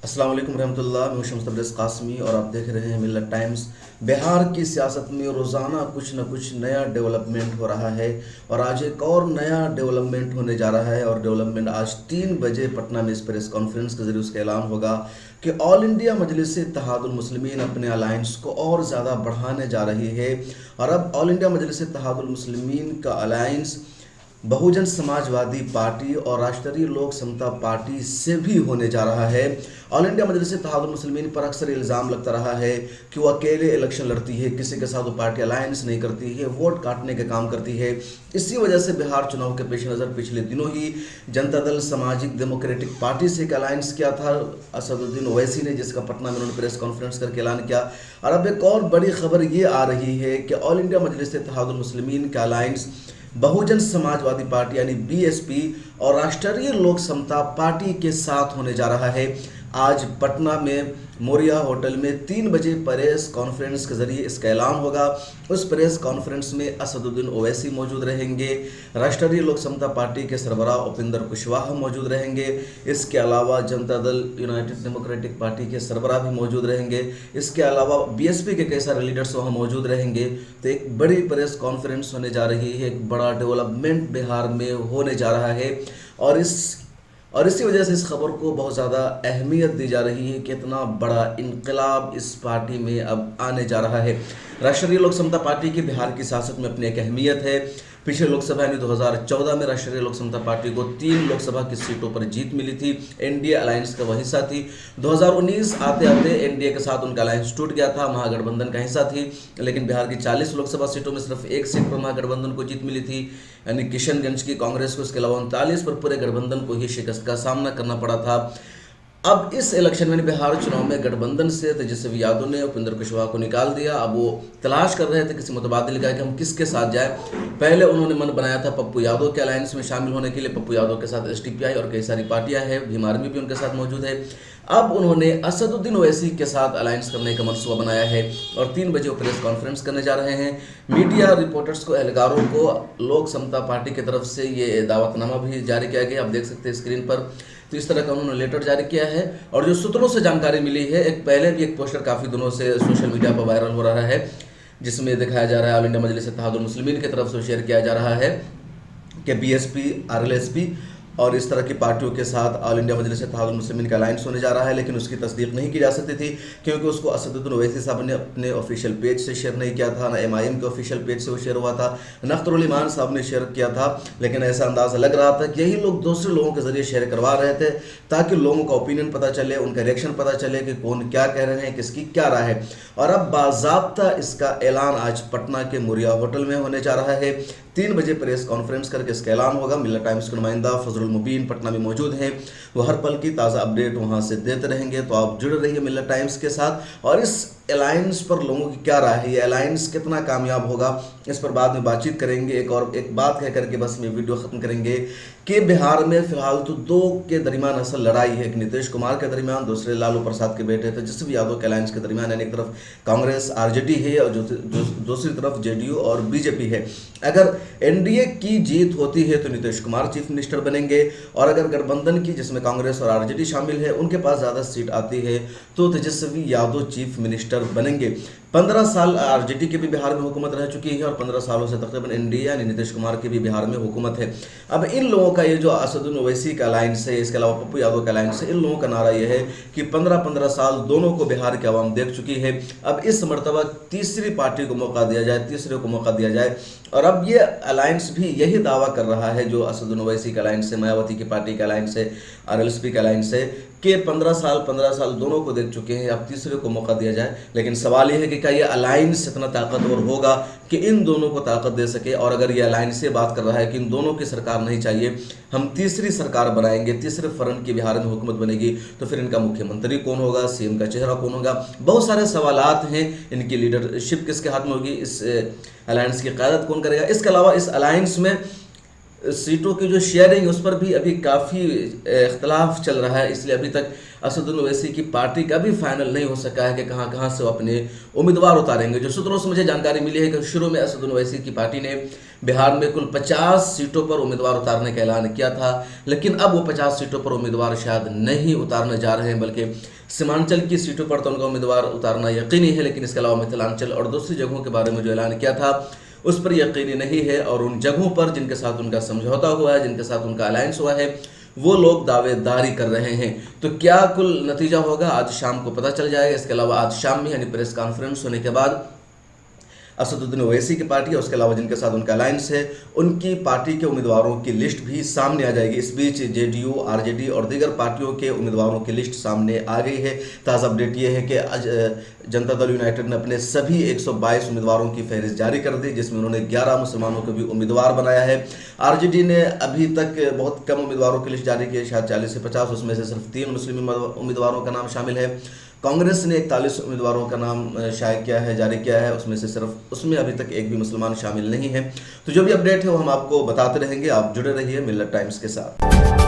अस्सलाम वालेकुम रहमतुल्लाह। मैं शम्स कासमी और आप देख रहे हैं मिल्लत टाइम्स। बिहार की सियासत में रोज़ाना कुछ न कुछ नया डेवलपमेंट हो रहा है और आज एक और नया डेवलपमेंट होने जा रहा है। और डेवलपमेंट आज 3 बजे पटना में इस प्रेस कॉन्फ्रेंस के जरिए उसका ऐलान होगा कि ऑल इंडिया मजलिस इत्तेहादुल मुस्लिमीन अपने अलायंस को और ज़्यादा बढ़ाने जा रही है। और अब ऑल इंडिया मजलिस इत्तेहादुल मुस्लिमीन का अलायंस बहुजन समाजवादी पार्टी और राष्ट्रीय लोक समता पार्टी से भी होने जा रहा है। ऑल इंडिया मजलिस इत्तेहादुल मुस्लिमीन पर अक्सर इल्ज़ाम लगता रहा है कि वो अकेले इलेक्शन लड़ती है, किसी के साथ वो पार्टी अलायंस नहीं करती है, वोट काटने का काम करती है। इसी वजह से बिहार चुनाव के पेश नज़र पिछले दिनों ही जनता दल सामाजिक डेमोक्रेटिक पार्टी से एक अलायंस किया था असदुद्दीन ओवैसी ने, जिसका पटना में उन्होंने प्रेस कॉन्फ्रेंस करके ऐलान किया। और अब एक और बड़ी खबर ये आ रही है कि ऑल इंडिया मजलिस इत्तेहादुल मुस्लिमीन का अलायंस बहुजन समाजवादी पार्टी यानी बीएसपी और राष्ट्रीय लोक समता पार्टी के साथ होने जा रहा है। आज पटना में मोरिया होटल में 3 बजे प्रेस कॉन्फ्रेंस के जरिए इसका ऐलान होगा। उस प्रेस कॉन्फ्रेंस में असदुद्दीन ओवैसी मौजूद रहेंगे, राष्ट्रीय लोक समता पार्टी के सरबराह उपेंद्र कुशवाहा मौजूद रहेंगे। इसके अलावा Janata Dal United democratic party के सरबराह भी मौजूद रहेंगे। इसके अलावा बीएसपी के कई सारे लीडर्स वहाँ मौजूद रहेंगे। तो एक बड़ी प्रेस कॉन्फ्रेंस होने जा रही है, एक बड़ा डेवलपमेंट बिहार में होने जा रहा है। और इसी वजह से इस खबर को बहुत ज़्यादा अहमियत दी जा रही है कि इतना बड़ा इनकलाब इस पार्टी में अब आने जा रहा है। राष्ट्रीय लोक समता पार्टी की बिहार की सियासत में अपनी एक अहमियत है। पिछले लोकसभा यानी 2014 में राष्ट्रीय लोक समता पार्टी को 3 लोकसभा की सीटों पर जीत मिली थी। एनडीए अलायंस का वह हिस्सा थी। 2019 आते आते एनडीए के साथ उनका अलायंस टूट गया था, महागठबंधन का हिस्सा थी। लेकिन बिहार की 40 लोकसभा सीटों में सिर्फ एक सीट पर महागठबंधन को जीत मिली थी, यानी किशनगंज की कांग्रेस को। इसके अलावा 39 पर पूरे गठबंधन को ही शिकस्त का सामना करना पड़ा था। अब इस इलेक्शन में बिहार चुनाव में गठबंधन से तेजस्वी यादव ने उपेंद्र कुशवाहा को निकाल दिया। अब वो तलाश कर रहे थे किसी मुतबादिल का कि हम किसके साथ जाए। पहले उन्होंने मन बनाया था पप्पू यादव के अलायंस में शामिल होने के लिए। पप्पू यादव के साथ एसडीपीआई और कई सारी पार्टियां हैं, भीम आर्मी भी उनके साथ मौजूद है। अब उन्होंने असदुद्दीन ओवैसी के साथ अलायंस करने का मनसूबा बनाया है और 3 बजे वो प्रेस कॉन्फ्रेंस करने जा रहे हैं। मीडिया रिपोर्टर्स को, एहलकारों को लोक समता पार्टी की तरफ से ये दावतनामा भी जारी किया गया, आप देख सकते हैं स्क्रीन पर। तो इस तरह का उन्होंने लेटर जारी किया है। और जो सूत्रों से जानकारी मिली है, एक पहले भी एक पोस्टर काफ़ी दिनों से सोशल मीडिया पर वायरल हो रहा है, जिसमें दिखाया जा रहा है ऑल इंडिया मजलिस इत्तेहादुल मुस्लिमीन की तरफ से शेयर किया जा रहा है कि बीएसपी, आरएलएसपी और इस तरह की पार्टियों के साथ ऑल इंडिया मजलिस इत्तेहादुल मुस्लिमीन का अलायंस होने जा रहा है। लेकिन उसकी तस्दीक नहीं की जा सकती थी क्योंकि उसको असदुद्दीन ओवैसी साहब ने अपने ऑफिशियल पेज से शेयर नहीं किया था, ना एमआईएम के ऑफिशियल पेज से वो शेयर हुआ था, न अख्तरुल ईमान साहब ने शेयर किया था। लेकिन ऐसा अंदाज़ा लग रहा था कि यही लोग दूसरे लोगों के जरिए शेयर करवा रहे थे ताकि लोगों का ओपिनियन पता चले, उनका रिएक्शन पता चले कि कौन क्या कह रहे हैं, किसकी क्या राय है। और अब बाज़ाब्ता इसका ऐलान आज पटना के मोरिया होटल में होने जा रहा है। 3 बजे प्रेस कॉन्फ्रेंस करके इसका ऐलान होगा। मिल्लत टाइम्स के नुमाइंदा फजरुल मुबीन पटना में मौजूद हैं, वो हर पल की ताज़ा अपडेट वहाँ से देते रहेंगे। तो आप जुड़े रहिए मिल्लत टाइम्स के साथ। और इस अलायंस पर लोगों की क्या राय है, ये अलायंस कितना कामयाब होगा, इस पर बाद में बातचीत करेंगे। एक बात कह करके बस में वीडियो ख़त्म करेंगे कि बिहार में फ़िलहाल तो 2 के दरमियान असल लड़ाई है। एक नीतीश कुमार के दरमियान, दूसरे लालू प्रसाद के बेटे तेजस्वी यादव के अलायंस के दरमियान। यानी एक तरफ कांग्रेस आरजेडी है और दूसरी तरफ जेडीयू और बीजेपी है। अगर एनडीए की जीत होती है तो नीतीश कुमार चीफ मिनिस्टर बनेंगे, और अगर गठबंधन की, जिसमें कांग्रेस और आरजेडी शामिल है, उनके पास ज़्यादा सीट आती है तो तेजस्वी यादव चीफ मिनिस्टर बनेंगे। 15 साल आरजेडी की भी बिहार में हुकूमत रह चुकी है और 15 सालों से तकरीबन एनडीए यानी नीतीश कुमार की भी बिहार में हुकूमत है। अब इन लोगों का ये जो असदुद्दीन ओवैसी का अलायंस है, इसके अलावा पप्पू यादव का अलायंस है, इन लोगों का नारा यह है कि 15-15 साल दोनों को बिहार की आवाम देख चुकी है। अब इस मरतबा तीसरी पार्टी को मौका दिया जाए, तीसरे को मौका दिया जाए। और अब ये अलायंस भी यही दावा कर रहा है, जो असदुद्दीन ओवैसी का अलायंस है, मायावती की पार्टी का अलायंस है, आरएलएसपी का अलायंस है, कि 15 साल दोनों को देख चुके हैं, अब तीसरे को मौका दिया जाए। लेकिन सवाल यह है कि क्या ये अलायंस इतना ताकतवर होगा कि इन दोनों को ताकत दे सके। और अगर ये अलायंस से बात कर रहा है कि इन दोनों की सरकार नहीं चाहिए, हम तीसरी सरकार बनाएंगे, तीसरे फ्रंट की बिहार में हुकूमत बनेगी, तो फिर इनका मुख्यमंत्री कौन होगा, सीएम का चेहरा कौन होगा, बहुत सारे सवालात हैं। इनकी लीडरशिप किसके हाथ में होगी, इस अलायंस की क़यादत कौन करेगा। इसके अलावा इस अलायंस में सीटों की जो शेयरिंग उस पर भी अभी काफ़ी इख्तलाफ चल रहा है, इसलिए अभी तक असदुल ओवैसी की पार्टी का भी फाइनल नहीं हो सका है कि कहाँ कहाँ से वो अपने उम्मीदवार उतारेंगे। जो सूत्रों से मुझे जानकारी मिली है कि शुरू में असदुल ओवैसी की पार्टी ने बिहार में कुल 50 सीटों पर उम्मीदवार उतारने का ऐलान किया था, लेकिन अब वो 50 सीटों पर उम्मीदवार शायद नहीं उतारने जा रहे हैं, बल्कि सीमांचल की सीटों पर तो उनका उम्मीदवार उतारना यकीनी है, लेकिन इसके अलावा मिथिलांचल और दूसरी जगहों के बारे में जो ऐलान किया था उस पर यकीनी नहीं है। और उन जगहों पर जिनके साथ उनका समझौता हुआ है, जिनके साथ उनका अलायंस हुआ है, वो लोग दावेदारी कर रहे हैं। तो क्या कुल नतीजा होगा आज शाम को पता चल जाएगा। इसके अलावा आज शाम में यानी प्रेस कॉन्फ्रेंस होने के बाद असदुद्दीन ओवैसी की पार्टी और उसके अलावा जिनके साथ उनका अलायंस है उनकी पार्टी के उम्मीदवारों की लिस्ट भी सामने आ जाएगी। इस बीच जेडीयू, आरजेडी और दीगर पार्टियों के उम्मीदवारों की लिस्ट सामने आ गई है। ताज़ा अपडेट ये है कि आज जनता दल यूनाइटेड ने अपने सभी 122 उम्मीदवारों की फहरिस्त जारी कर दी, जिसमें उन्होंने 11 मुसलमानों को भी उम्मीदवार बनाया है। आरजेडी ने अभी तक बहुत कम उम्मीदवारों की लिस्ट जारी की है, शायद 40 से 50, उसमें से सिर्फ 3 मुस्लिम उम्मीदवारों का नाम शामिल है। कांग्रेस ने 41 उम्मीदवारों का नाम शाया किया है, जारी किया है, उसमें अभी तक एक भी मुसलमान शामिल नहीं है। तो जो भी अपडेट है वो हम आपको बताते रहेंगे। आप जुड़े रहिए मिल्लत टाइम्स के साथ।